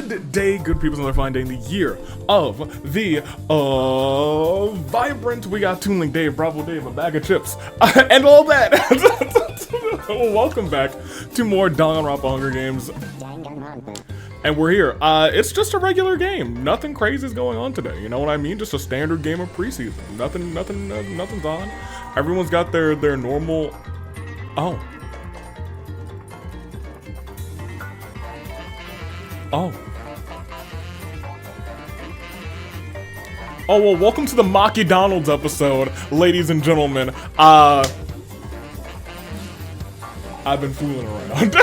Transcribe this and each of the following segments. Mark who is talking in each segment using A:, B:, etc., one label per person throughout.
A: Good day, good people, another fine day in the year of the vibrant. We got Toon Link Dave, Bravo Dave, a bag of chips, and all that. Welcome back to more Danganronpa Hunger Games. And we're here. It's just a regular game. Nothing crazy is going on today. You know what I mean? Just a standard game of preseason. Nothing's on. Everyone's got their normal. Oh, well, welcome to the MakiDonald's episode, ladies and gentlemen. I've been fooling around.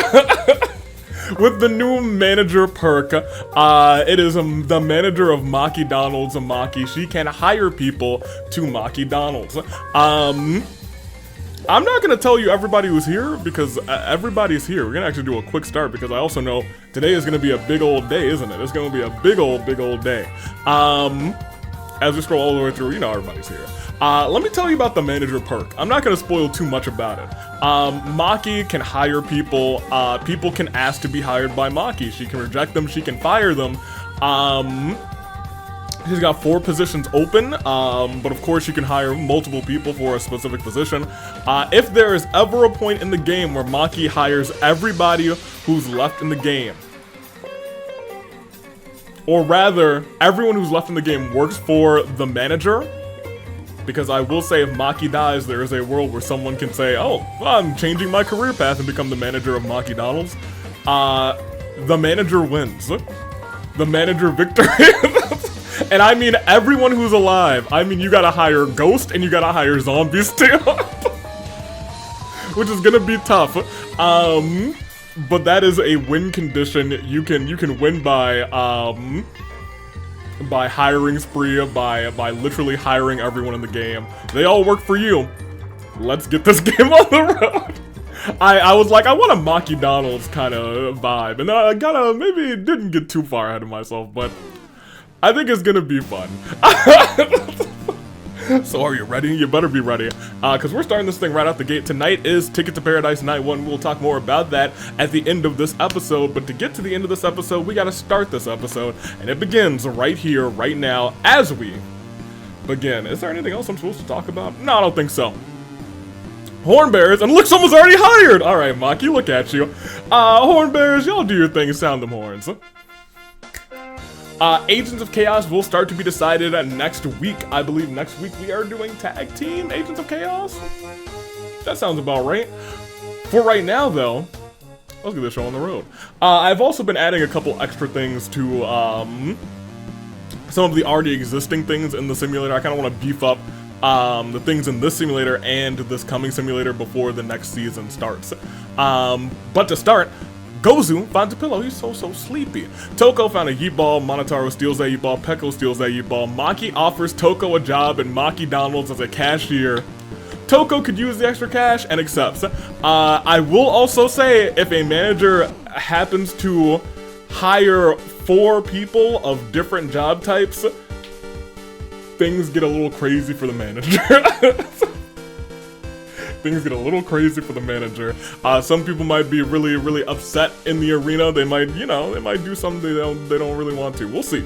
A: With the new manager perk, it is the manager of MakiDonald's, Maki. She can hire people to MakiDonald's. I'm not gonna tell you everybody who's here because everybody's here. We're gonna actually do a quick start because I also know today is gonna be a big old day, isn't it? It's gonna be a big old day. As we scroll all the way through, you know everybody's here. Let me tell you about the manager perk. I'm not gonna spoil too much about it. Maki can hire people. People can ask to be hired by Maki. She can reject them. She can fire them. She's got 4 positions open, but of course you can hire multiple people for a specific position. If there is ever a point in the game where Maki hires everybody who's left in the game, or rather, everyone who's left in the game works for the manager, because I will say if Maki dies, there is a world where someone can say, oh, well, I'm changing my career path and become the manager of MakiDonald's. The manager wins. The manager victory. And I mean everyone who's alive. I mean, you gotta hire Ghost and you gotta hire Zombies too. Which is gonna be tough. But that is a win condition. You can win by hiring spree, by literally hiring everyone in the game. They all work for you. Let's get this game on the road. I was like, I want a MakiDonald's kind of vibe, and I maybe didn't get too far ahead of myself, but I think it's gonna be fun. So are you ready? You better be ready, because we're starting this thing right out the gate. Tonight is Ticket to Paradise Night 1. We'll talk more about that at the end of this episode, but to get to the end of this episode, we gotta start this episode, and it begins right here, right now, as we begin. Is there anything else I'm supposed to talk about? No, I don't think so. Horn bears, and look, someone's already hired! Alright, Maki, look at you. Horn bears, y'all do your thing and sound them horns. Agents of Chaos will start to be decided next week. I believe next week we are doing tag team Agents of Chaos? That sounds about right. For right now, though, let's get this show on the road. I've also been adding a couple extra things to some of the already existing things in the simulator. I kind of want to beef up the things in this simulator and this coming simulator before the next season starts. But to start, Gozu finds a pillow. He's so sleepy. Toko found a yeet ball. Monotaro steals that yeet ball. Peko steals that yeet ball. Maki offers Toko a job in MakiDonald's as a cashier. Toko could use the extra cash and accepts. I will also say, if a manager happens to hire 4 people of different job types, things get a little crazy for the manager. Things get a little crazy for the manager. Some people might be really upset in the arena. They might, they might do something they don't really want to. We'll see.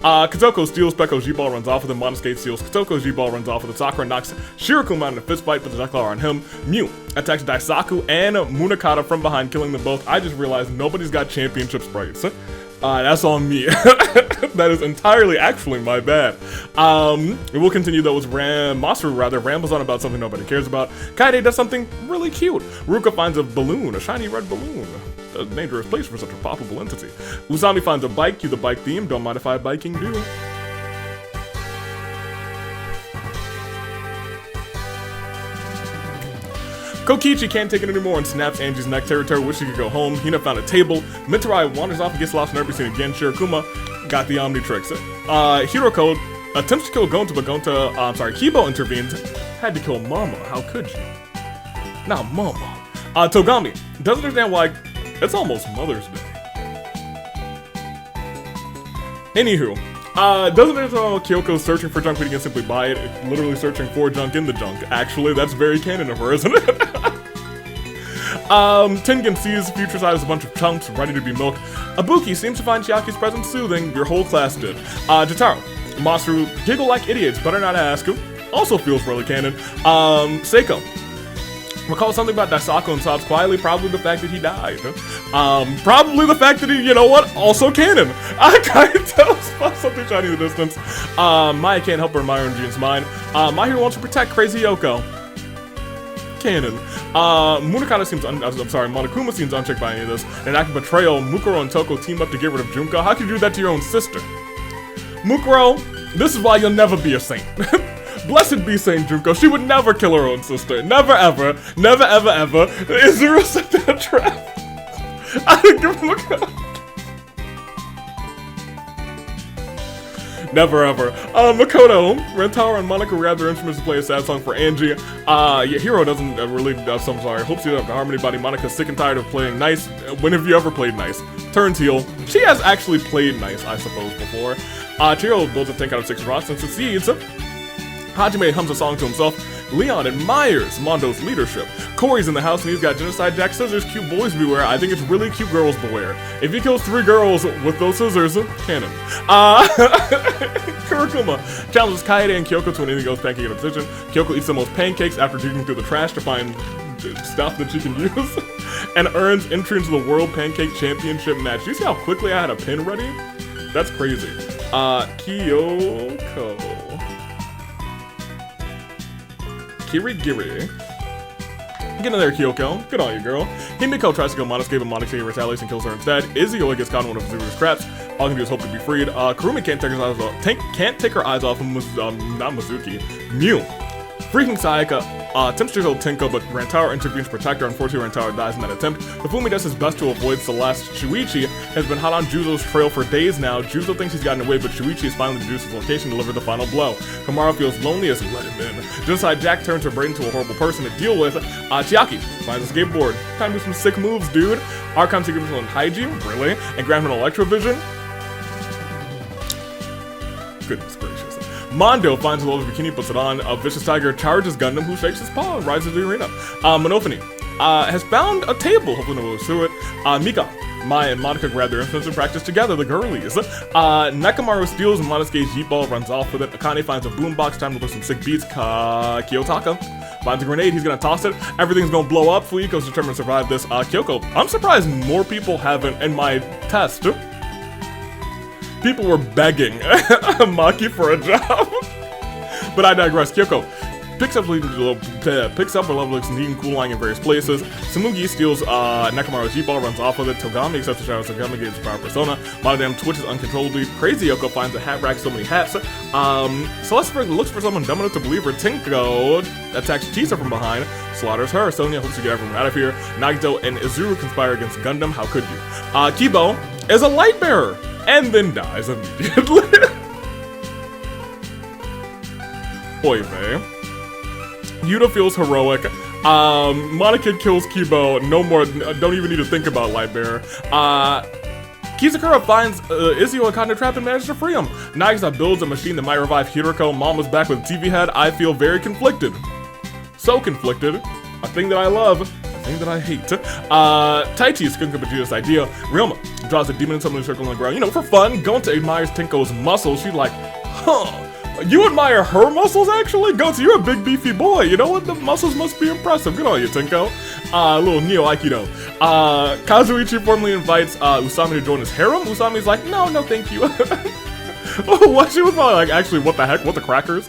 A: Kotoko steals Peko's G-Ball, runs off with him. Monoskate steals Kotoko's G-Ball, runs off with him. Sakura knocks Shirakumo out in a fist fight, puts a Decklar on him. Mew attacks Daisaku and Munakata from behind, killing them both. I just realized nobody's got championship sprites. That's on me. That is entirely actually my bad. We will continue though with Masaru rambles on about something nobody cares about. Kaede does something really cute. Ruka finds a balloon, a shiny red balloon. A dangerous place for such a poppable entity. Usami finds a bike, cue the bike theme, don't mind if I biking do. Kokichi can't take it anymore and snaps Angie's neck. Teruteru wishes he could go home. Hina found a table. Mitarai wanders off and gets lost in every scene again. Shirokuma got the Omnitrix. Hiroko attempts to kill Gonta, but Kibo intervenes. Had to kill Mama. How could you? Now, Mama. Togami doesn't understand why it's almost Mother's Day. Anywho, doesn't it Kyoko's searching for junk, but he can simply buy it? It's literally searching for junk in the junk. Actually, that's very canon of her, isn't it? Tengen sees Future Side as a bunch of chumps ready to be milked. Ibuki seems to find Chiaki's presence soothing. Your whole class did. Jotaro, Masaru giggle like idiots, better not ask him. Also feels really canon. Seiko recall something about Daisaku and sobs quietly, probably the fact that he died. Probably the fact that he, you know what, also canon. I can't tell something shiny in the distance. Maya can't help but admire in Jun's mind. My hero wants to protect Crazy Yoko. Canon. Monokuma seems unchecked by any of this. In an act of betrayal, Mukuro and Toko team up to get rid of Junko. How could you do that to your own sister? Mukuro, this is why you'll never be a saint. Blessed be Saint Junko. She would never kill her own sister. Never ever. Never ever ever. Izuru set that trap. I didn't give him a god. Never ever. Makoto, Rentaro, and Monica grab their instruments to play a sad song for Angie. Yeah, Hiro doesn't really, I'm sorry. Hopes you don't have the harmony body. Monica's sick and tired of playing nice. When have you ever played nice? Turns heel. She has actually played nice, I suppose, before. Chiro builds a tank out of 6 rocks and succeeds. Hajime hums a song to himself. Leon admires Mondo's leadership. Corey's in the house and he's got genocide jack scissors. Cute boys beware. I think it's really cute girls beware. If he kills 3 girls with those scissors, canon. Kurikuma challenges Kaede and Kyoko to an anything goes pancake competition. Kyoko eats the most pancakes after digging through the trash to find stuff that she can use. And earns entry into the World Pancake Championship match. Do you see how quickly I had a pin ready? That's crazy. Kyoko. Kirigiri. Get in there, Kyoko. Good on you, girl. Himiko tries to kill Monosuke, but Monosuke retaliates and kills her instead. Izzy gets caught in one of Izuru's traps. All he can do is hope to be freed. Kurumi can't take her eyes off of not Mizuki. Mew. Freaking Sayaka attempts to kill Tenko, but Rantaro intervenes to protect her. Unfortunately, Rantaro dies in that attempt. Hifumi does his best to avoid Celeste. Shuichi has been hot on Juzo's trail for days now. Juzo thinks he's gotten away, but Shuichi has finally deduced his location and delivered the final blow. Kamaru feels lonely as he let him in. Genocide Jack turns her brain into a horrible person to deal with. Chiaki finds a skateboard. Time to do some sick moves, dude. Archon secret missile and Haiji, really? And grab him an Electrovision? Goodness gracious. Mondo finds a little bikini, puts it on. A vicious tiger charges Gundam, who shakes his paw and rises to the arena. Monophony has found a table, hopefully no one goes through it. Mika, Maya, and Monica grab their instruments and practice together, the girlies. Nekamaru steals Monosuke's Jeep ball, runs off with it. Akane finds a boombox, time to put some sick beats. Kiyotaka finds a grenade, he's gonna toss it. Everything's gonna blow up. Fuyuko's determined to survive this. Kyoko, I'm surprised more people haven't in my test. People were begging Maki for a job. But I digress. Kyoko picks up her level and needing cooling in various places. Samugi steals Nekamaru's G-ball, runs off with it. Togami accepts the shadow, Togami gets power persona. Monodam twitches uncontrollably. Crazy Yoko finds a hat rack, so many hats. Celeste looks for someone dumb enough to believe her. Tinko attacks Chisa from behind, slaughters her. Sonya hopes to get everyone out of here. Nagito and Izuru conspire against Gundam. How could you? Kibo is a light bearer and then dies immediately. Oy vey. Yuta feels heroic. Monokid kills Kibo. No more. Don't even need to think about Lightbearer. Kizakura finds Izzy Wakanda trapped and manages to free him. Nagisa builds a machine that might revive Hiroko. Mama's back with a TV head. I feel very conflicted. So conflicted. A thing that I love. A thing that I hate. Taichi skunk up Vegeta's idea. Ryoma draws a demon summoning circle on the ground. You know, for fun. Gonta admires Tenko's muscles. She's like, huh. You admire her muscles, actually? Gonta, you're a big, beefy boy. You know what? The muscles must be impressive. Good on you, Tenko. Little Neo Aikido. Kazuichi formally invites Usami to join his harem. Usami's like, no, thank you. What? She was like, actually, what the heck? What the crackers?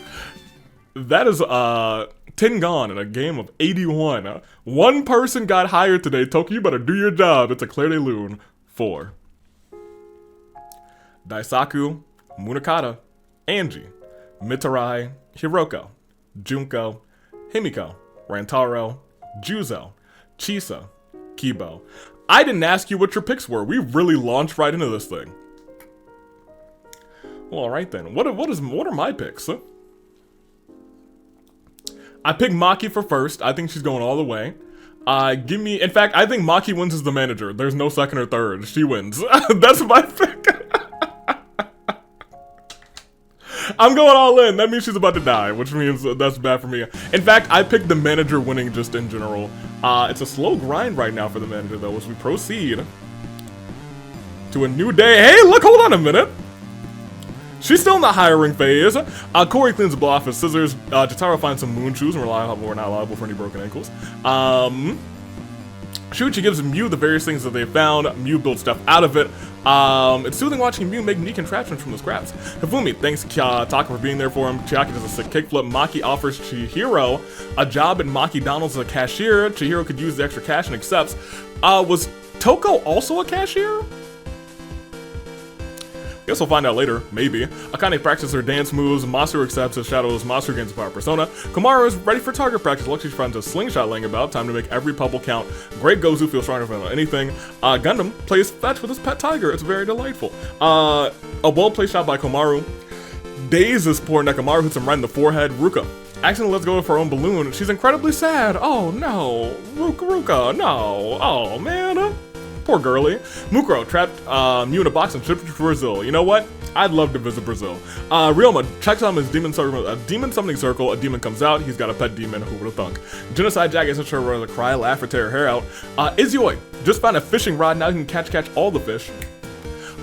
A: That is, Tengon in a game of 81. One person got hired today. Toki, you better do your job. It's a Claire de Lune 4. Daisaku, Munakata, Angie, Mitarai, Hiroko, Junko, Himiko, Rantaro, Juzo, Chisa, Kibo. I didn't ask you what your picks were. We really launched right into this thing. Well, alright then. What are my picks? I picked Maki for first. I think she's going all the way. In fact, I think Maki wins as the manager. There's no second or third. She wins. That's my pick. I'm going all in. That means she's about to die, which means that's bad for me. In fact, I picked the manager winning just in general. It's a slow grind right now for the manager, though, as we proceed to a new day. Hey, look, hold on a minute. She's still in the hiring phase. Corey cleans the blow off his scissors. Jotaro finds some moon shoes, and we're not liable for any broken ankles. Shuichi gives Mew the various things that they found. Mew builds stuff out of it. It's soothing watching Mew make neat contraptions from the scraps. Hifumi thanks Taka for being there for him. Chiaki does a sick kickflip. Maki offers Chihiro a job at MakiDonald's as a cashier. Chihiro could use the extra cash and accepts. Was Toko also a cashier? Guess we'll find out later, maybe. Akane practices her dance moves, Masaru accepts his shadows, Masaru gains power persona. Komaru is ready for target practice, luckily she finds a slingshot laying about, time to make every pebble count. Great Gozu feels stronger than anything. Gundam plays fetch with his pet tiger, it's very delightful. A well-placed shot by Komaru. Dazes poor Nekomaru, hits him right in the forehead. Ruka accidentally lets go of her own balloon, she's incredibly sad. Oh no, Ruka, no, oh man. Poor girlie. Mukuro trapped Mew in a box and shipped to Brazil. You know what? I'd love to visit Brazil. Ryoma checks on his demon summoning circle. A demon comes out. He's got a pet demon. Who would have thunk? Genocide Jack isn't sure whether to cry, laugh, or tear her hair out. Izuyoi just found a fishing rod. Now he can catch all the fish.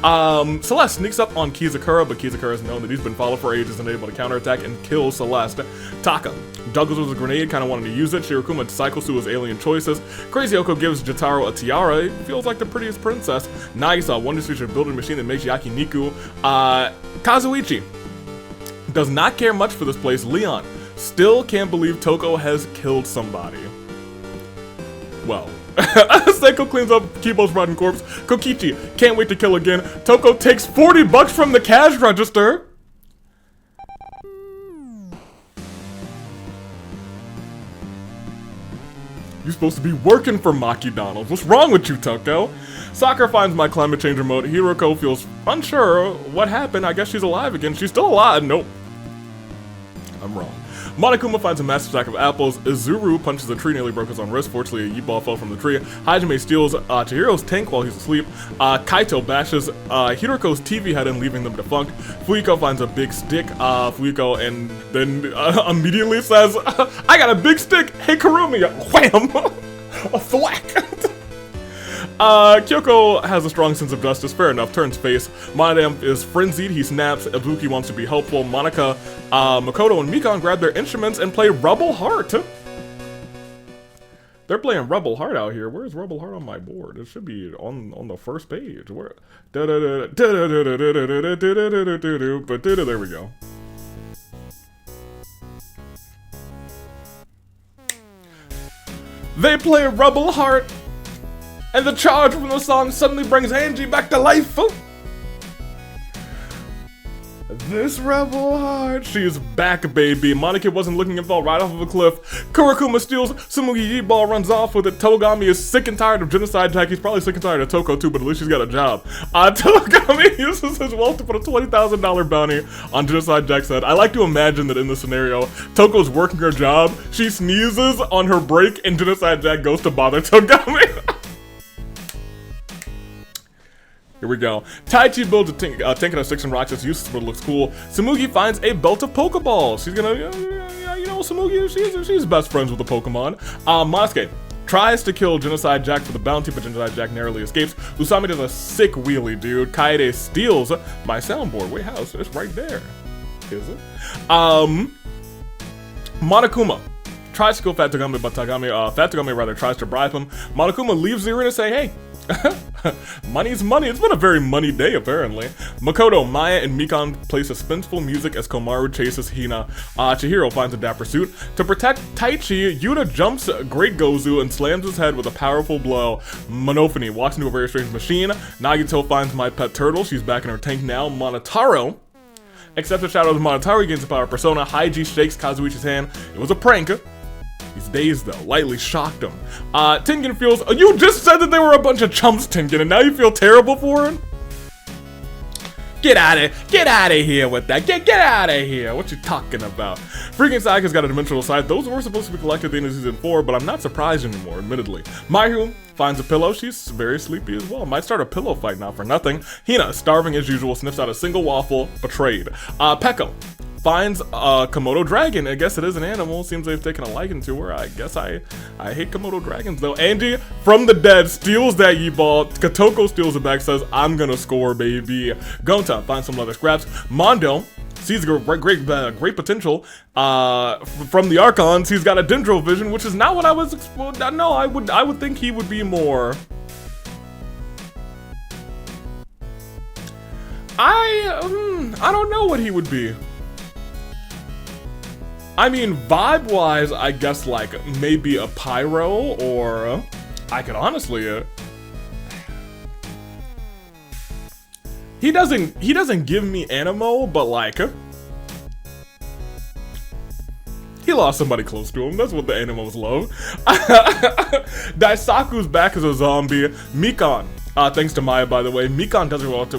A: Celeste sneaks up on Kizakura, but Kizakura has known that he's been followed for ages and able to counterattack and kill Celeste. Taka juggles with a grenade, kind of wanting to use it. Shirokuma cycles through his alien choices. Crazy Oko gives Jotaro a tiara. He feels like the prettiest princess. Nagisa wonders if she should build a machine that makes Yakiniku. Kazuichi does not care much for this place. Leon still can't believe Toko has killed somebody. Well, Seiko cleans up Kibo's rotten corpse. Kokichi can't wait to kill again. Toko takes 40 bucks from the cash register. You're supposed to be working for MakiDonald's. What's wrong with you, Toko? Sakura finds my climate change remote. Hiroko feels unsure what happened. I guess she's alive again. She's still alive. Nope. I'm wrong. Monokuma finds a massive stack of apples. Izuru punches a tree, nearly broke his own wrist. Fortunately, a yeet-ball fell from the tree. Hajime steals Chihiro's tank while he's asleep. Kaito bashes Hiroko's TV head in, leaving them defunct. Fuyuko finds a big stick. Fuyuko and then immediately says, I got a big stick! Hey, Kurumi! Wham! A thwack! Kyoko has a strong sense of justice, fair enough, turns face. Monodam is frenzied, he snaps. Ibuki wants to be helpful. Monica, Makoto, and Mikon grab their instruments and play Rebel Heart. They're playing Rebel Heart out here. Where's Rebel Heart on my board? It should be on the first page. Where? There we go. They play Rebel Heart. And the charge from the song suddenly brings Angie back to life. This Rebel Heart. She is back, baby. Monica wasn't looking and fell right off of a cliff. Kurakuma steals Tsumugi Yi-Ball, runs off with it. Togami is sick and tired of Genocide Jack. He's probably sick and tired of Toko too, but at least she's got a job. Togami uses his wealth to put a $20,000 bounty on Genocide Jack's head. I like to imagine that in this scenario, Toko's working her job, she sneezes on her break, and Genocide Jack goes to bother Togami. Here we go. Taichi builds a tank and a sticks and rocks. It's useless, but it looks cool. Tsumugi finds a belt of Pokeballs. She's gonna, you know, Tsumugi, she's best friends with the Pokemon. Monosuke tries to kill Genocide Jack for the bounty, but Genocide Jack narrowly escapes. Usami does a sick wheelie, dude. Kaede steals my soundboard. Wait, how? It's right there. Is it? Monokuma tries to kill Fat Togami, but Fat Togami rather tries to bribe him. Monokuma leaves the arena to say, hey, money's money. It's been a very money day, apparently. Makoto, Maya, and Mikon play suspenseful music as Komaru chases Hina. Chihiro finds a dapper suit. To protect Taichi, Yuta jumps Great Gozu and slams his head with a powerful blow. Monofony walks into a very strange machine. Nagito finds my pet turtle. She's back in her tank now. Monotaro accepts the shadow of Monotaro, gains the power persona. Haiji shakes Kazuichi's hand. It was a prank. He's dazed though, lightly shocked him. Tengen feels, you just said that they were a bunch of chumps, Tengen, and now you feel terrible for him? Get out of here with that. Get out of here. What you talking about? Freaking Sayaka's got a dimensional side. Those were supposed to be collected at the end of season 4, but I'm not surprised anymore, admittedly. Mayu finds a pillow. She's very sleepy as well. Might start a pillow fight, not for nothing. Hina, starving as usual, sniffs out a single waffle, betrayed. Peko finds a Komodo dragon. I guess it is an animal. Seems they've taken a liking to her. I guess I hate Komodo dragons though. Angie from the dead steals that Yeet-ball. Katoko steals it back, says, I'm gonna score, baby. Gonta finds some leather scraps. Mondo sees great potential from the Archons. He's got a Dendro vision, which is not what I was exposed. No, I would think he would be more. I don't know what he would be. I mean, vibe-wise, I guess like maybe a Pyro, or I could honestly. He doesn't give me Animo, but like he lost somebody close to him. That's what the Animos love. Daisaku's back as a zombie. Mikan. Thanks to Maya, by the way. Mikan doesn't want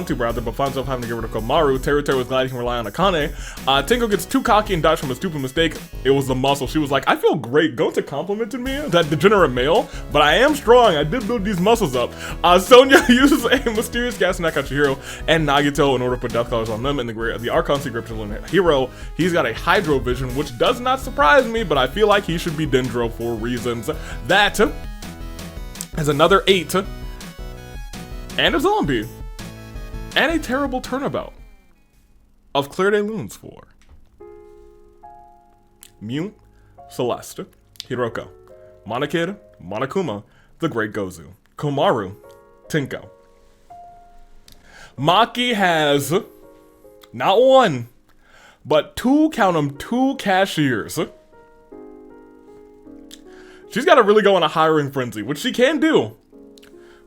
A: to rather, but finds himself having to get rid of Komaru. Teru was glad he can rely on Akane. Tinko gets too cocky and dies from a stupid mistake. It was the muscle. She was like, I feel great. Gonta complimented me, that degenerate male, but I am strong. I did build these muscles up. Sonya uses a mysterious gas snack on Chihiro and Nagito in order to put death colors on them. And the Archon secret hero, he's got a Hydro vision, which does not surprise me, but I feel like he should be Dendro for reasons. That is another 8. And a zombie. And a terrible turnabout of Claire de Lune's 4. Mew, Celeste, Hiroko, Monokid, Monokuma, the Great Gozu, Komaru, Tinko. Maki has not one, but 2, count 'em, 2 cashiers. She's got to really go on a hiring frenzy, which she can do.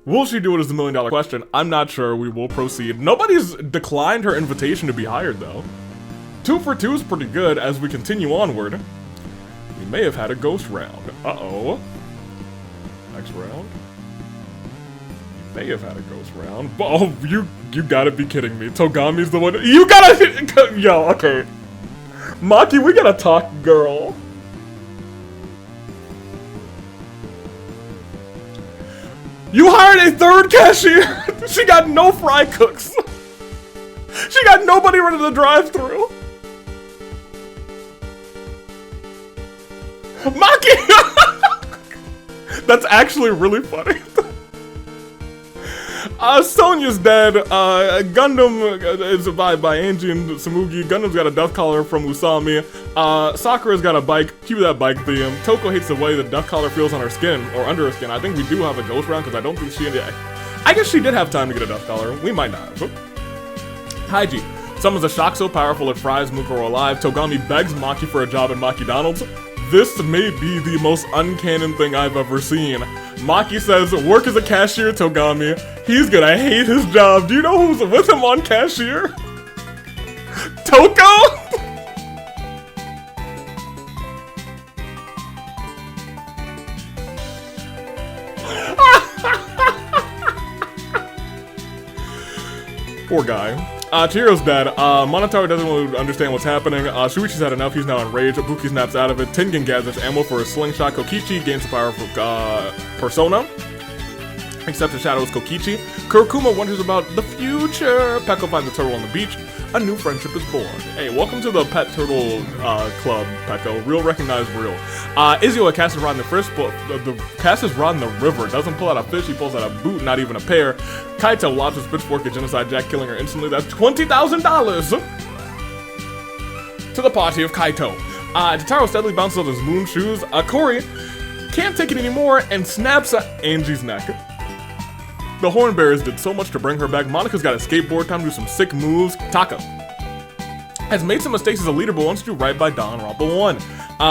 A: Will she do it is the $1,000,000 question. I'm not sure. We will proceed. Nobody's declined her invitation to be hired, though. 2 for 2 is pretty good as we continue onward. We may have had a ghost round. Uh-oh. Next round. We may have had a ghost round. Oh, you gotta be kidding me. Togami's the one. You gotta. Yo, okay. Maki, we gotta talk, girl. You hired a 3rd cashier! She got no fry cooks! She got nobody running the drive-thru! Maki! That's actually really funny. Sonya's dead. Gundam is survived by Angie and Samugi. Gundam's got a death collar from Usami. Sakura's got a bike. Cue that bike theme. Toko hates the way the death collar feels on her skin, or under her skin. I think we do have a ghost round, because I don't think she... I guess she did have time to get a death collar. We might not have. Haiji summons a shock so powerful it fries Mukuro alive. Togami begs Maki for a job at MakiDonald's. This may be the most uncanon thing I've ever seen. Maki says, work as a cashier, Togami. He's gonna hate his job. Do you know who's with him on cashier? Toko? Poor guy. Chihiro's dead. Monotaro doesn't really understand what's happening. Shuichi's had enough. He's now enraged. Buki snaps out of it. Tengen gathers ammo for his slingshot. Kokichi gains the power of Persona. Accepts the shadow as Kokichi. Kurokuma wonders about the future. Peko finds a turtle on the beach. A new friendship is born. Hey, welcome to the Pet Turtle Club, Peko. Real recognize real. Izio casts his rod in the river. Doesn't pull out a fish, he pulls out a boot, not even a pair. Kaito lobs his pitchfork at Genocide Jack, killing her instantly. That's $20,000 to the party of Kaito. Totaro steadily bounces on his moon shoes. Cory can't take it anymore and snaps Angie's neck. The Hornbearers did so much to bring her back. Monika's got a skateboard, time to do some sick moves. Taka has made some mistakes as a leader, but wants to do right by Danganronpa 1.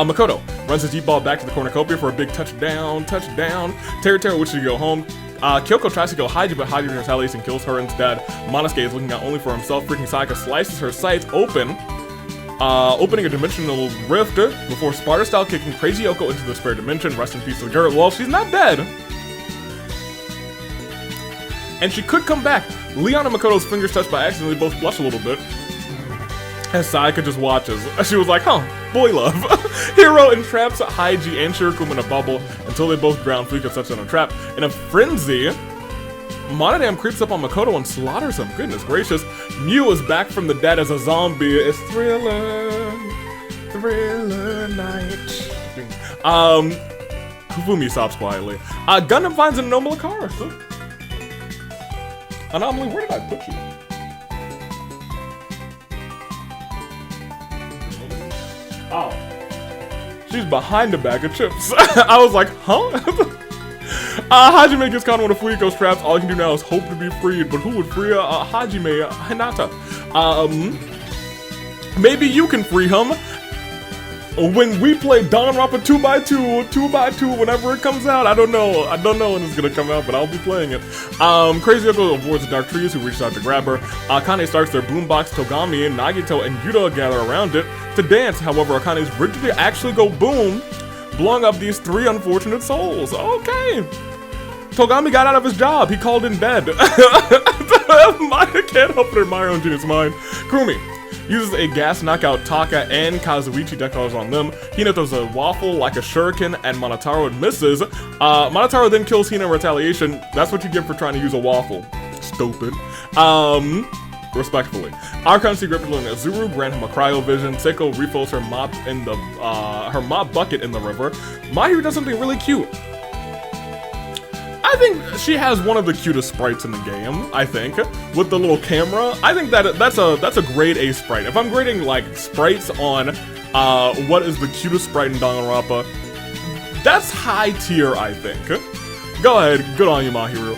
A: Makoto runs his deep ball back to the cornucopia for a big touchdown. Teru wishes to go home. Kyoko tries to go Haiji, but Haiji retaliates and kills her instead. Monosuke is looking out only for himself. Freaking Sayaka slices her sights open, opening a dimensional rift before Sparta-style kicking Crazy Yoko into the spare dimension. Rest in peace to Garrett. Well, she's not dead. And she could come back. Leon and Makoto's fingers touch by accident. They both blush a little bit. And Sayaka just watches. She was like, huh, boy love. Hiro entraps Haiji and Shirokuma in a bubble until they both drown. Fuika sets in a trap. In a frenzy, Monodam creeps up on Makoto and slaughters him. Goodness gracious. Mew is back from the dead as a zombie. It's Thriller night. Kufumi sobs quietly. Gundam finds an anomaly car. Anomaly, where did I put you? Oh. She's behind a bag of chips. I was like, huh? Hajime gets caught in one of Fuyuko's traps. All he can do now is hope to be freed. But who would free Hajime? Hinata. Maybe you can free him. When we play Danganronpa 2x2, whenever it comes out, I don't know when it's gonna come out, but I'll be playing it. Crazy Yoko avoids the dark trees, who reaches out to grab her. Akane starts their boombox. Togami, Nagito, and Yuta gather around it to dance. However, Akane's rigidly actually go boom, blowing up these 3 unfortunate souls. Okay. Togami got out of his job. He called in dead. I can't help but admire on Genius Mind. Kurumi uses a gas knockout Taka and Kazuichi decals on them. Hina throws a waffle like a shuriken and Monotaro misses. Monotaro then kills Hina in retaliation. That's what you get for trying to use a waffle. Stupid. Respectfully. Archon see Grippin and Azuru grant him a cryovision. Seiko refills her mop in the her mop bucket in the river. Mahiru does something really cute. I think she has one of the cutest sprites in the game, I think, with the little camera. I think that's a grade A sprite. If I'm grading like sprites on what is the cutest sprite in Danganronpa, that's high tier, I think. Go ahead, good on you, Mahiru.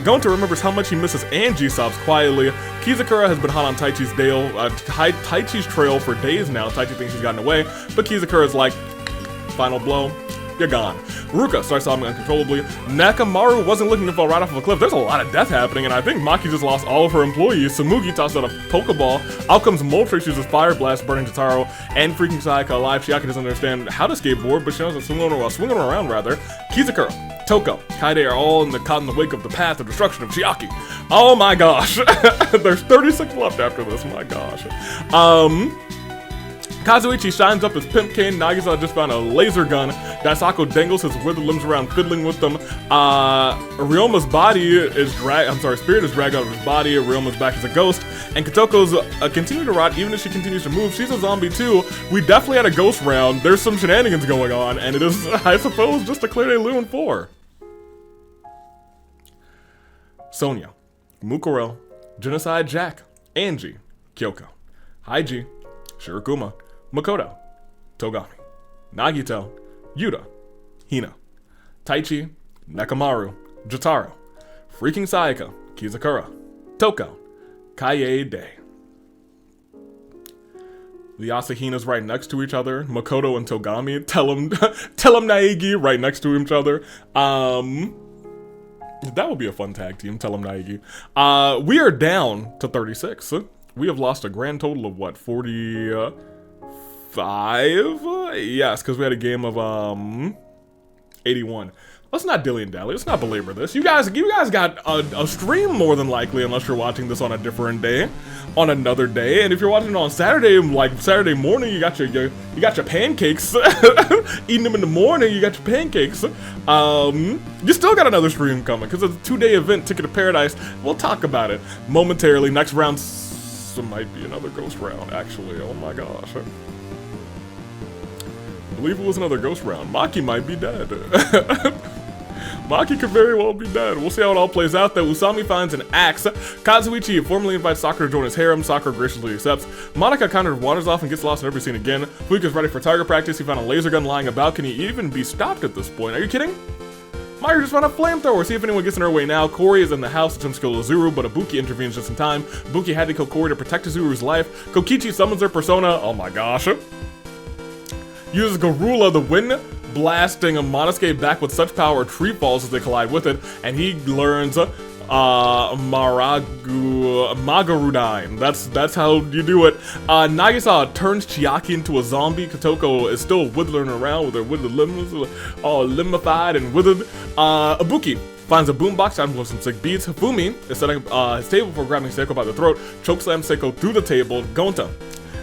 A: Gonta remembers how much he misses Angie, sobs quietly. Kizakura has been hot on Taichi's trail for days now. Taichi thinks he's gotten away, but Kizakura's like, final blow. You're gone. Ruka starts sobbing uncontrollably. Nakamaru wasn't looking to fall right off of a cliff. There's a lot of death happening, and I think Maki just lost all of her employees. Samugi tosses out a Pokeball. Out comes Moltres, uses Fire Blast, burning Totaro, and freaking Sayaka alive. Chiaki doesn't understand how to skateboard, but she knows that swinging around rather. Kizakura, Toko, Kaide are all caught in the wake of the path of destruction of Chiaki. Oh my gosh. There's 36 left after this, my gosh. Kazuichi shines up his pimp cane. Nagisa just found a laser gun. Daisako dangles his withered limbs around, fiddling with them. Ryoma's spirit is dragged out of his body. Ryoma's back as a ghost. And Katoko's continue to rot even as she continues to move. She's a zombie too. We definitely had a ghost round. There's some shenanigans going on, and it is, I suppose, just a clear day Lune 4. Sonia, Mukuro, Genocide Jack, Angie, Kyoko, Haiji, Shirokuma, Makoto, Togami, Nagito, Yuta, Hina, Taichi, Nakamaru, Jotaro, freaking Sayaka, Kizakura, Toko, Kaede. The Asahinas right next to each other. Makoto and Togami tell him Naegi right next to each other. That would be a fun tag team, tell him Naegi. We are down to 36. We have lost a grand total of what, 45? Yes, because we had a game of 81. Let's not dilly and dally. Let's not belabor this. You guys got a stream more than likely, unless you're watching this on a different day, on another day. And if you're watching it on Saturday, like Saturday morning, you got your pancakes. Eating them in the morning, you got your pancakes. You still got another stream coming because it's a 2-day event, Ticket to Paradise. We'll talk about it momentarily. Next round might be another ghost round, actually. Oh my gosh. I believe it was another ghost round. Maki might be dead. Maki could very well be dead. We'll see how it all plays out, though. Usami finds an axe. Kazuichi formally invites Sakura to join his harem. Sakura graciously accepts. Monica kind of wanders off and gets lost in every scene again. Fuika's ready for target practice. He found a laser gun lying about. Can he even be stopped at this point? Are you kidding? Mayu just found a flamethrower. See if anyone gets in her way now. Kori is in the house, attempts to kill Azuru, but Ibuki intervenes just in time. Ibuki had to kill Kori to protect Azuru's life. Kokichi summons her persona. Oh my gosh. Uses Garula, the wind blasting a Monosuke back with such power a tree falls as they collide with it, and he learns Magarudine. That's how you do it. Nagisa turns Chiaki into a zombie. Kotoko is still withering around with her withered limbs, all limbified and withered. Ibuki finds a boombox, time for some sick beats. Hifumi is setting his table for grabbing Seiko by the throat, chokeslams Seiko through the table. Gonta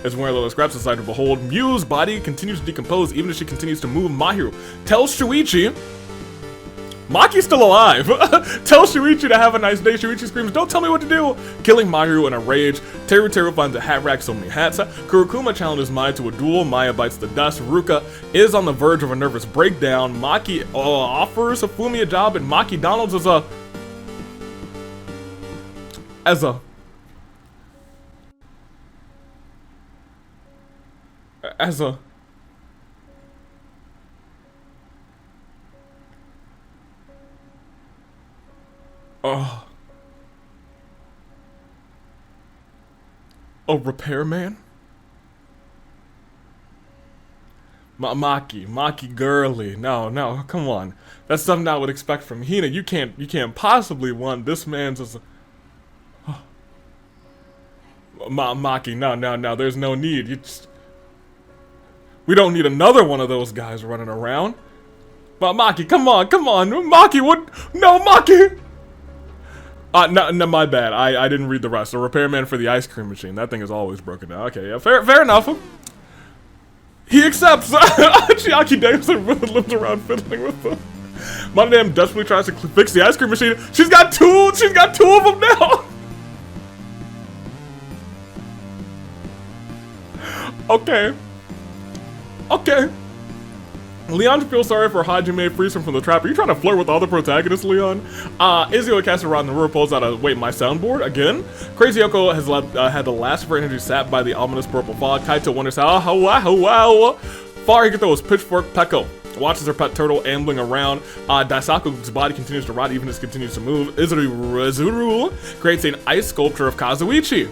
A: is one of the scraps aside to behold. Miu's body continues to decompose even as she continues to move. Mahiru tells Shuichi, Maki's still alive! Tells Shuichi to have a nice day. Shuichi screams, don't tell me what to do! Killing Mahiru in a rage. Teru finds a hat rack, so many hats. Kurokuma challenges Maya to a duel. Maya bites the dust. Ruka is on the verge of a nervous breakdown. Maki offers Fumi a job at MakiDonald's as a repairman? Maki girly. No, come on. That's something I would expect from Hina. You can't possibly want this man's as a... Maki, no, there's no need. We don't need another one of those guys running around. But Maki, come on, Maki, what? No, Maki! No, my bad. I didn't read the rest. The repairman for the ice cream machine. That thing is always broken down. Okay, yeah, fair enough. He accepts. Chiaki Davidson lives around fiddling with them. Madame desperately tries to fix the ice cream machine. She's got two of them now. Okay. Leon feels sorry for Hajime, frees him from the trap. Are you trying to flirt with all the protagonists, Leon? Izio casts a rod in the river, pulls out my soundboard again. Crazy Yoko has had the last of her energy sapped by the ominous purple fog. Kaito wonders how far he can throw his pitchfork. Peko watches her pet turtle ambling around. Daisaku's body continues to rot even as it continues to move. Izuru creates an ice sculpture of Kazuichi.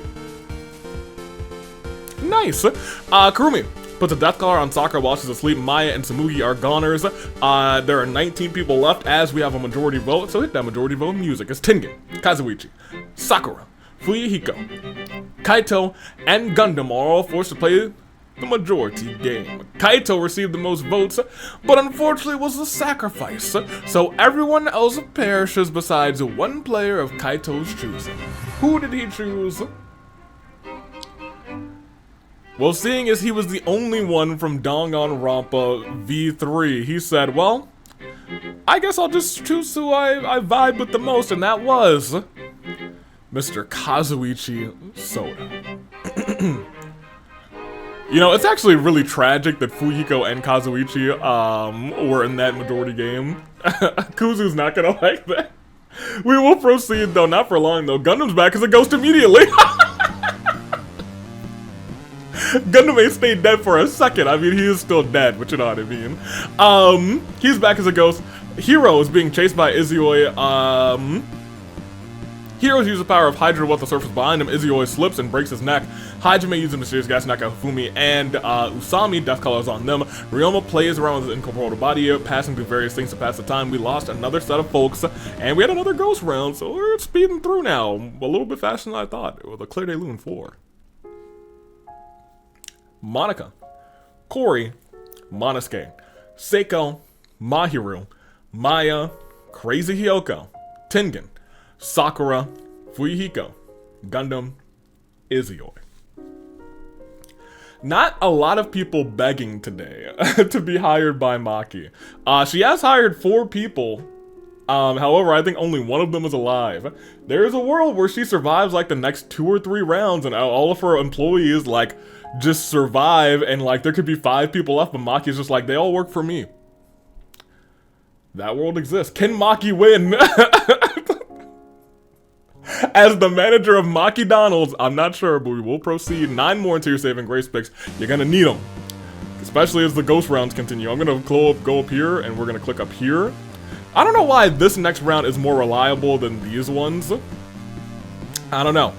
A: Nice. Kurumi puts a death collar on Sakura while she's asleep. Maya and Tsumugi are goners. There are 19 people left as we have a majority vote, so hit that majority vote music. It's Tengen, Kazuichi, Sakura, Fuyuhiko, Kaito, and Gundam are all forced to play the majority game. Kaito received the most votes, but unfortunately was a sacrifice, so everyone else perishes besides one player of Kaito's choosing. Who did he choose? Well, seeing as he was the only one from Danganronpa V3, he said, well, I guess I'll just choose who I vibe with the most, and that was Mr. Kazuichi Soda. You know, it's actually really tragic that Fuyuhiko and Kazuichi were in that majority game. Kuzu's not gonna like that. We will proceed, though, not for long, though. Gundam's back as a ghost immediately. Gundam ain't stayed dead for a second. I mean, he is still dead, but you know what I mean. He's back as a ghost. Hero is being chased by Izoi. Heroes use the power of Hydra with the surface behind him. Izoi slips and breaks his neck. Hajime uses mysterious gas to knock out Fumi and Usami. Death colors on them. Ryoma plays around with his incorporeal body, passing through various things to pass the time. We lost another set of folks, and we had another ghost round, so we're speeding through now. A little bit faster than I thought. With a Clear Day Lune 4. Monica, Kori, Monosuke, Seiko, Mahiru, Maya, Crazy Hyoko, Tengen, Sakura, Fuyuhiko, Gundam, Izoi. Not a lot of people begging today to be hired by Maki. She has hired 4 people. However, I think only one of them is alive. There is a world where she survives like the next 2 or 3 rounds and all of her employees like just survive and like there could be 5 people left, but Maki's just like, they all work for me. That world exists. Can Maki win? As the manager of MakiDonald's, I'm not sure, but we will proceed. 9 more into your saving grace picks. You're gonna need them, especially as the ghost rounds continue. I'm gonna go up here and we're gonna click up here. I don't know why this next round is more reliable than these ones. I don't know.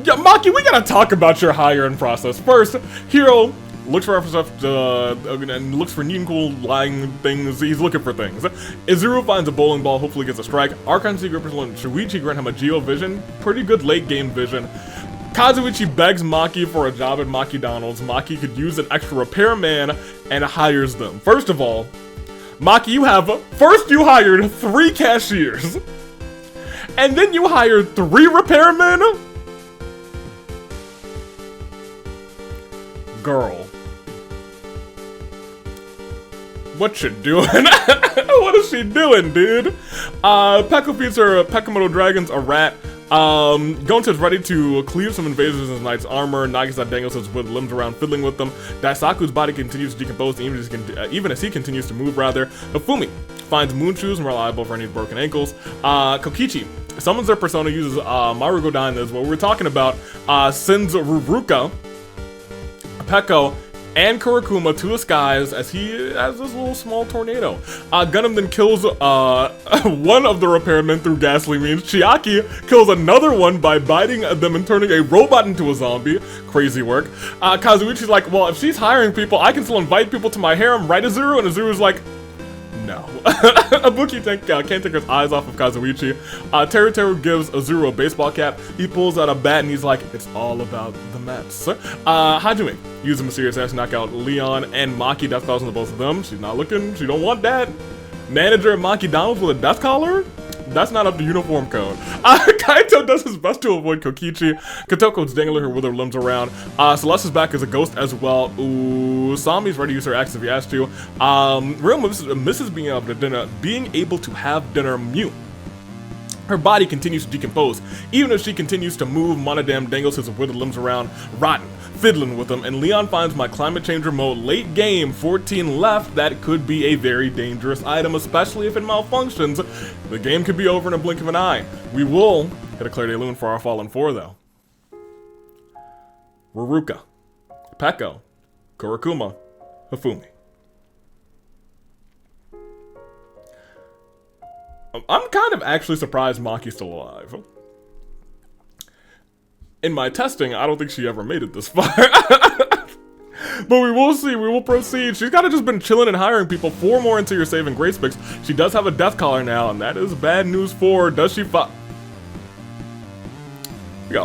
A: Yeah, Maki, we gotta talk about your hiring process. First, Hero looks for stuff and looks for neat and cool lying things. He's looking for things. Izuru finds a bowling ball, hopefully gets a strike. Archon Secret Person Shuichi grant him a Geo Vision. Pretty good late game vision. Kazuichi begs Maki for a job at MakiDonald's. Maki could use an extra repairman and hires them. First of all, Maki, you hired 3 cashiers. And then you hired 3 repairmen? Girl. What you doing? What is she doing, dude? Pekko feeds her Pekamoto dragons a rat. Gonta's ready to cleave some invaders in his knight's armor. Nagisa dangles his with limbs around, fiddling with them. Daisaku's body continues to decompose, even as he continues to move, rather. Hifumi finds moon shoes and reliable for any broken ankles. Kokichi summons their persona, uses Marugodan, is what we were talking about. Sends Ruruka, Pekko, and Kurokuma to the skies as he has this little small tornado. Gundam then kills one of the repairmen through ghastly means. Chiaki kills another one by biting them and turning a robot into a zombie. Crazy work. Kazuichi's like, well, if she's hiring people, I can still invite people to my harem, right, Azuru? And Azuru's like, no. Ibuki can't take his eyes off of Kazuichi. Teru gives Azuru a baseball cap. He pulls out a bat and he's like, it's all about the Mets. Hajime uses a mysterious ass to knock out Leon and Maki. Death calls on the both of them. She's not looking. She don't want that. Manager at MakiDonald's with a death collar? That's not up to uniform code. Kaito does his best to avoid Kokichi. Kotoko's dangling her with her limbs around. Celeste is back as a ghost as well. Ooh, Sami's ready to use her axe if he has to. Real misses being able to have dinner mute. Her body continues to decompose. Even if she continues to move, Monodam dangles his withered limbs around, rotten, fiddling with them, and Leon finds my climate change remote. Late game, 14 left. That could be a very dangerous item, especially if it malfunctions. The game could be over in a blink of an eye. We will get a Claire de Lune for our Fallen 4, though. Ruruka, Pekko, Kurokuma, Hifumi. I'm kind of actually surprised Maki's still alive. In my testing, I don't think she ever made it this far. But we will see, we will proceed. She's kind of just been chilling and hiring people. 4 more into your saving grace picks. She does have a death collar now, and that is bad news for her. Does she We got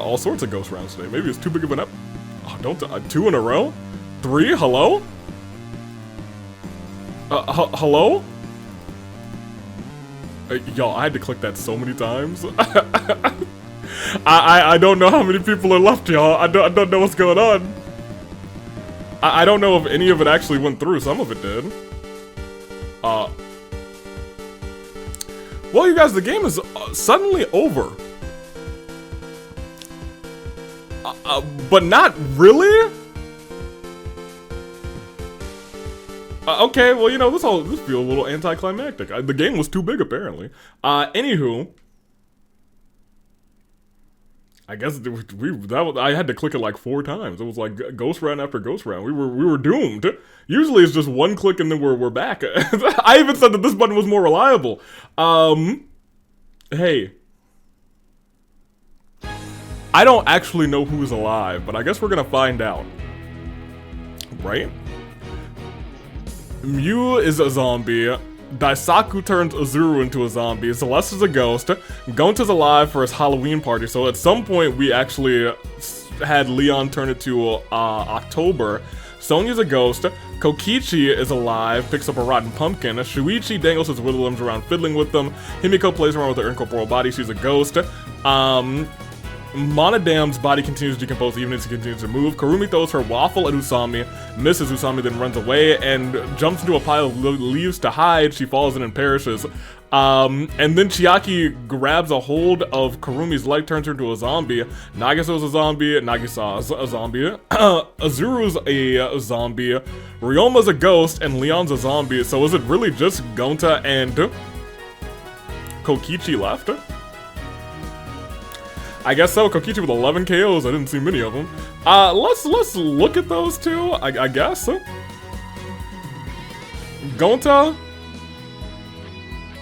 A: all sorts of ghost rounds today. Maybe it's too big of an Oh, don't, 2 in a row? 3? Hello? Hello? Y'all, I had to click that so many times. I don't know how many people are left, y'all. I don't know what's going on. I don't know if any of it actually went through. Some of it did. Well, you guys, the game is suddenly over. But not really? Okay, well, you know, this feels a little anticlimactic. The game was too big, apparently. Anywho, I guess I had to click it like 4 times. It was like ghost round after ghost round. We were doomed. Usually it's just 1 click and then we're back. I even said that this button was more reliable. Hey. I don't actually know who's alive, but I guess we're gonna find out. Right? Mew is a zombie. Daisaku turns Azuru into a zombie. Celeste is a ghost. Gonta's alive for his Halloween party. So at some point we actually had Leon turn it to October. Sonya's a ghost. Kokichi is alive, picks up a rotten pumpkin. Shuichi dangles his withered limbs around, fiddling with them. Himiko plays around with her incorporeal body. She's a ghost. Monodam's body continues to decompose even as he continues to move. Kurumi throws her waffle at Usami, misses Usami, then runs away and jumps into a pile of leaves to hide. She falls in and perishes. And then Chiaki grabs a hold of Kurumi's leg, turns her into a zombie. Nagisa's a zombie. Nagisa's a zombie. Azuru's a zombie. Ryoma's a ghost, and Leon's a zombie. So is it really just Gonta and Kokichi left? I guess so. Kokichi with 11 KOs. I didn't see many of them. Let's look at those two. I guess. Gonta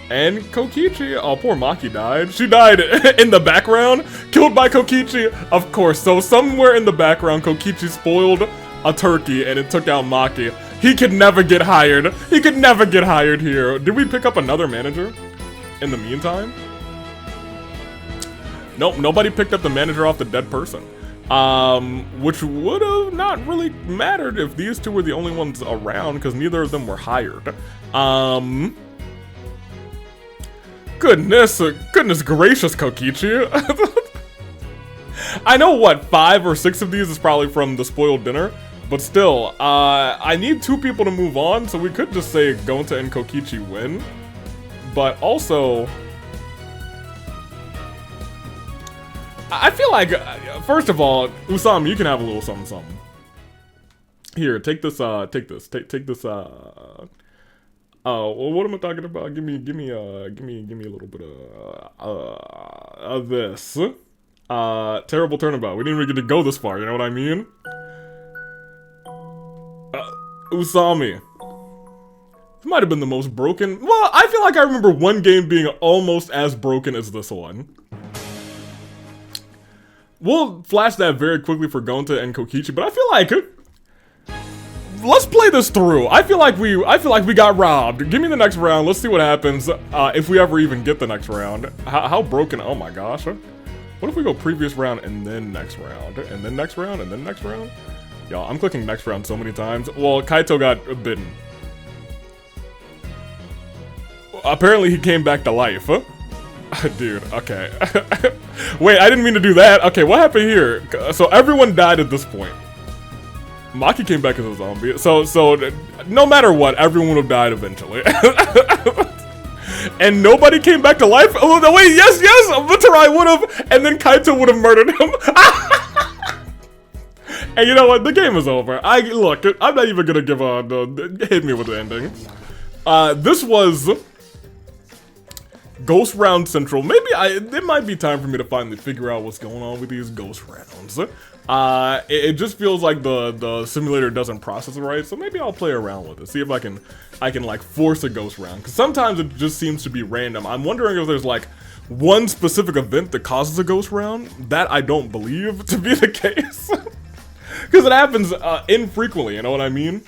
A: and Kokichi. Oh, poor Maki died. She died in the background, killed by Kokichi. Of course. So somewhere in the background, Kokichi spoiled a turkey and it took out Maki. He could never get hired. He could never get hired here. Did we pick up another manager in the meantime? Nope, nobody picked up the manager off the dead person. Which would have not really mattered if these two were the only ones around, because neither of them were hired. Goodness gracious, Kokichi. I know, what, 5 or 6 of these is probably from the spoiled dinner, But still, I need 2 people to move on, so we could just say Gonta and Kokichi win. But also, I feel like, first of all, Usami, you can have a little something, something. Here, take this, take this, well, what am I talking about? Give me a little bit of this. Terrible turnabout. We didn't even get to go this far, you know what I mean? Usami. This might have been the most broken. Well, I feel like I remember one game being almost as broken as this one. We'll flash that very quickly for Gonta and Kokichi, but I feel like let's play this through. I feel like we got robbed. Give me the next round. Let's see what happens if we ever even get the next round. How broken? Oh my gosh. What if we go previous round and then next round and then next round and then next round? Y'all, I'm clicking next round so many times. Well, Kaito got bitten. Apparently he came back to life. Dude, okay. Wait, I didn't mean to do that. Okay, what happened here? So everyone died at this point. Maki came back as a zombie. So no matter what, everyone would have died eventually. And nobody came back to life? Oh, no, wait, yes, Mitsurai would have, and then Kaito would have murdered him. And you know what? The game is over. Look, I'm not even gonna give a hit me with the ending. This was Ghost Round Central. Maybe it might be time for me to finally figure out what's going on with these Ghost Rounds. It just feels like the simulator doesn't process it right, so maybe I'll play around with it, see if I can like force a Ghost Round, because sometimes it just seems to be random. I'm wondering if there's like one specific event that causes a Ghost Round. That I don't believe to be the case, because it happens infrequently, you know what I mean?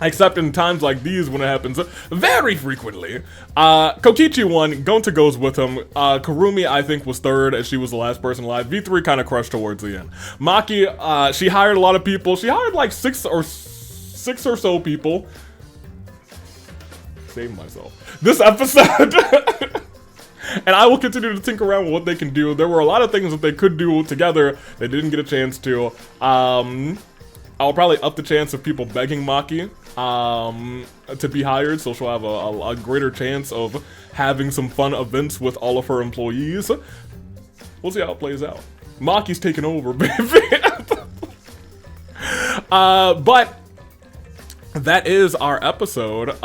A: Except in times like these when it happens very frequently. Kokichi won, Gonta goes with him. Kurumi, I think, was third as she was the last person alive. V3 kind of crushed towards the end. Maki, she hired a lot of people. She hired like six or so people. Save myself. This episode. And I will continue to tinker around with what they can do. There were a lot of things that they could do together they didn't get a chance to. I'll probably up the chance of people begging Maki to be hired, so she'll have a greater chance of having some fun events with all of her employees. We'll see how it plays out. Maki's taking over, baby. But that is our episode.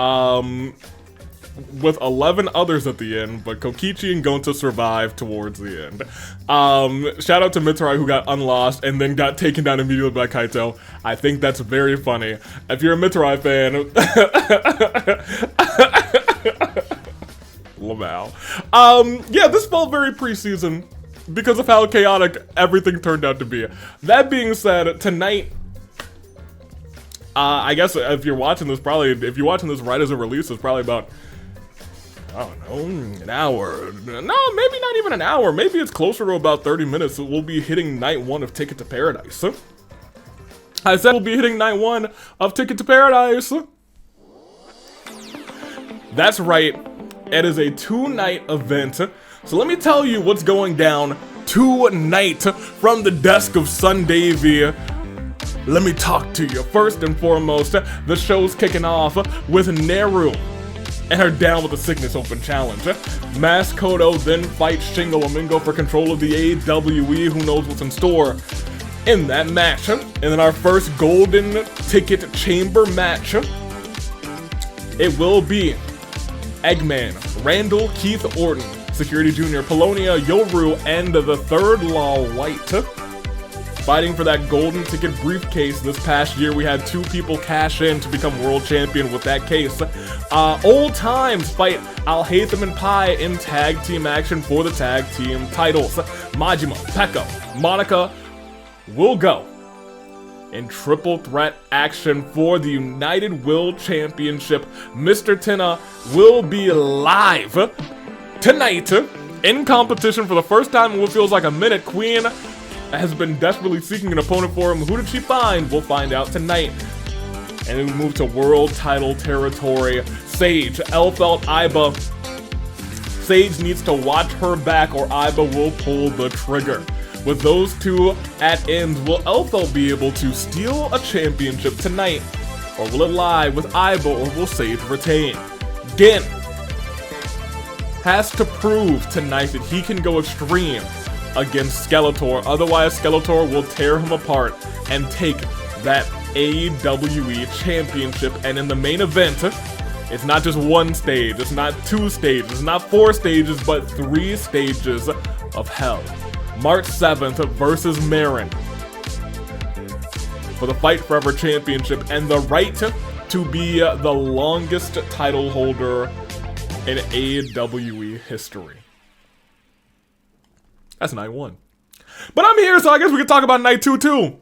A: With 11 others at the end, but Kokichi and Gonta survived towards the end. Shout out to Mitsurai, who got unlost and then got taken down immediately by Kaito. I think that's very funny. If you're a Mitsurai fan, Lamau. Yeah, this felt very preseason because of how chaotic everything turned out to be. That being said, tonight, I guess if you're watching this right as it releases, probably about, I don't know, an hour. No, maybe not even an hour. Maybe it's closer to about 30 minutes. We'll be hitting night 1 of Ticket to Paradise. I said we'll be hitting night 1 of Ticket to Paradise. That's right. It is a 2-night event. So let me tell you what's going down tonight from the desk of Sun Davy. Let me talk to you. First and foremost, the show's kicking off with Neru and her Down with the Sickness Open Challenge. Maskoto then fights Shingo Amingo for control of the AWE. Who knows what's in store in that match. And then our first golden ticket chamber match, it will be Eggman, Randall, Keith Orton, Security Jr., Polonia, Yoru, and the third Law White, fighting for that golden ticket briefcase. This past year, we had 2 people cash in to become world champion with that case. Old Times fight Al Haytham and Pai in tag team action for the tag team titles. Majima, Pekka, Monica will go in triple threat action for the United Will Championship. Mr. Tenna will be live tonight in competition for the first time in what feels like a minute. Queen has been desperately seeking an opponent for him. Who did she find? We'll find out tonight. And then we move to world title territory. Sage, Elfelt, Iba. Sage needs to watch her back or Iba will pull the trigger. With those two at ends, will Elfo be able to steal a championship tonight? Or will it lie with Aiba, or will Sage retain? Gin has to prove tonight that he can go extreme against Skeletor, otherwise Skeletor will tear him apart and take that AWE championship. And in the main event, it's not just one stage, it's not two stages, it's not 4 stages, but 3 stages of hell. March 7th versus Marin for the Fight Forever Championship and the right to be the longest title holder in AWE history. That's night 1. But I'm here, so I guess we can talk about night 2 too.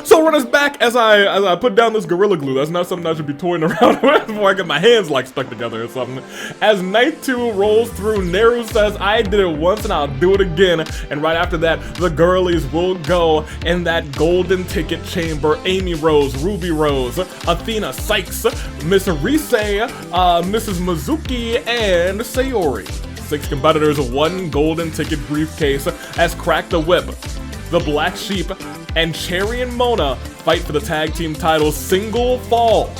A: So run us back as I put down this Gorilla Glue. That's not something I should be toying around with before I get my hands like stuck together or something. As night 2 rolls through, Neru says, I did it once and I'll do it again. And right after that, the girlies will go in that golden ticket chamber. Amy Rose, Ruby Rose, Athena Sykes, Miss Rise, Mrs. Mizuki, and Sayori. 6 competitors, 1 golden ticket briefcase as Crack the Whip, the Black Sheep, and Cherry and Mona fight for the tag team titles. Single Fall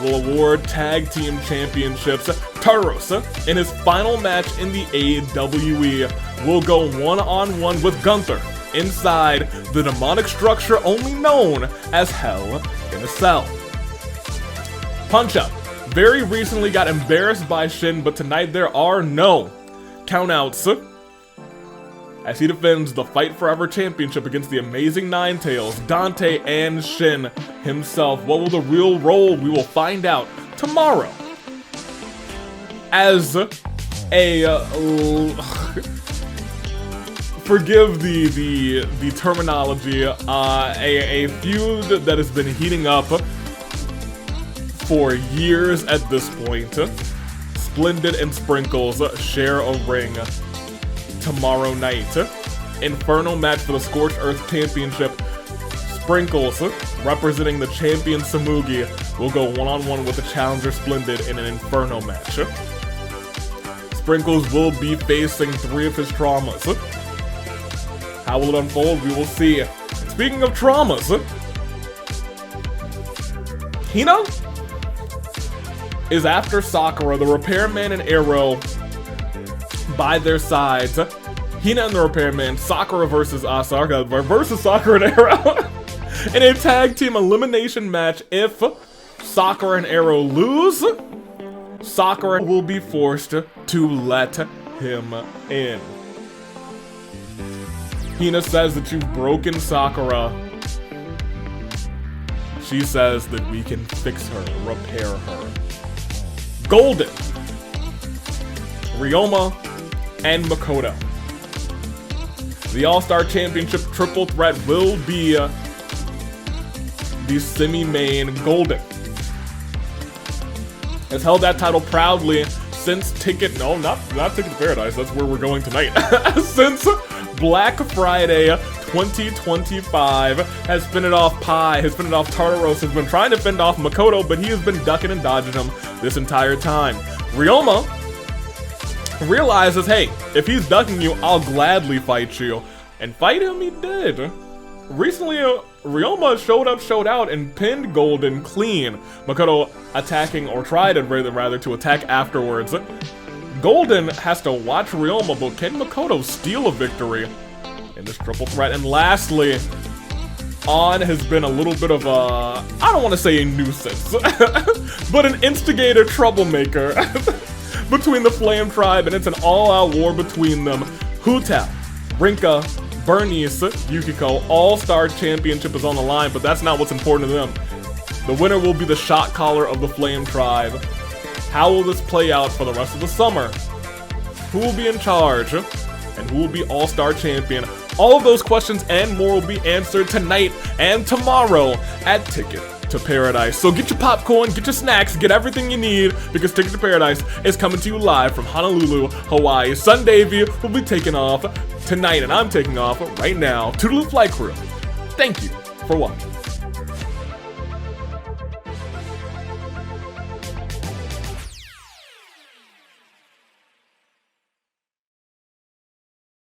A: will award tag team championships. Tartaros, in his final match in the AWE, will go one-on-one with Gunther inside the demonic structure only known as Hell in a Cell. Punch-Out very recently got embarrassed by Shin, but tonight there are no countouts as he defends the Fight Forever Championship against the Amazing Ninetales, Dante, and Shin himself. What will the real role? We will find out tomorrow. As a forgive the terminology, a feud that has been heating up for years at this point. Splendid and Sprinkles share a ring tomorrow night. Inferno match for the Scorched Earth Championship. Sprinkles, representing the champion Samugi, will go one-on-one with the challenger Splendid in an Inferno match. Sprinkles will be facing 3 of his traumas. How will it unfold? We will see. Speaking of traumas, Hina is after Sakura, the Repairman and Arrow by their sides. Hina and the Repairman, Sakura versus Sakura and Arrow in a tag team elimination match. If Sakura and Arrow lose, Sakura will be forced to let him in. Hina says that you've broken Sakura. She says that we can fix her, repair her. Golden, Ryoma, and Makoto. The All-Star Championship triple threat will be the semi-main. Golden has held that title proudly since not Ticket to Paradise, that's where we're going tonight. Since Black Friday 2025, has fended off Pi, has fended off Tartaros, has been trying to fend off Makoto, but he has been ducking and dodging him this entire time. Ryoma realizes, hey, if he's ducking you, I'll gladly fight you. And fight him he did. Recently, Ryoma showed out and pinned Golden clean. Makoto attacking, or tried rather to attack afterwards. Golden has to watch Ryoma, but can Makoto steal a victory in this triple threat? And lastly, On has been a little bit of a, I don't want to say a nuisance, but an instigator troublemaker between the Flame Tribe, and it's an all-out war between them. Hutao, Rinka, Bernice, Yukiko, All-Star Championship is on the line, but that's not what's important to them. The winner will be the shot caller of the Flame Tribe. How will this play out for the rest of the summer? Who will be in charge? And who will be All-Star Champion? All of those questions and more will be answered tonight and tomorrow at Ticket to Paradise. So get your popcorn, get your snacks, get everything you need, because Ticket to Paradise is coming to you live from Honolulu, Hawaii. Sundavy will be taking off tonight, and I'm taking off right now. Toodaloo Flight Crew, thank you for watching.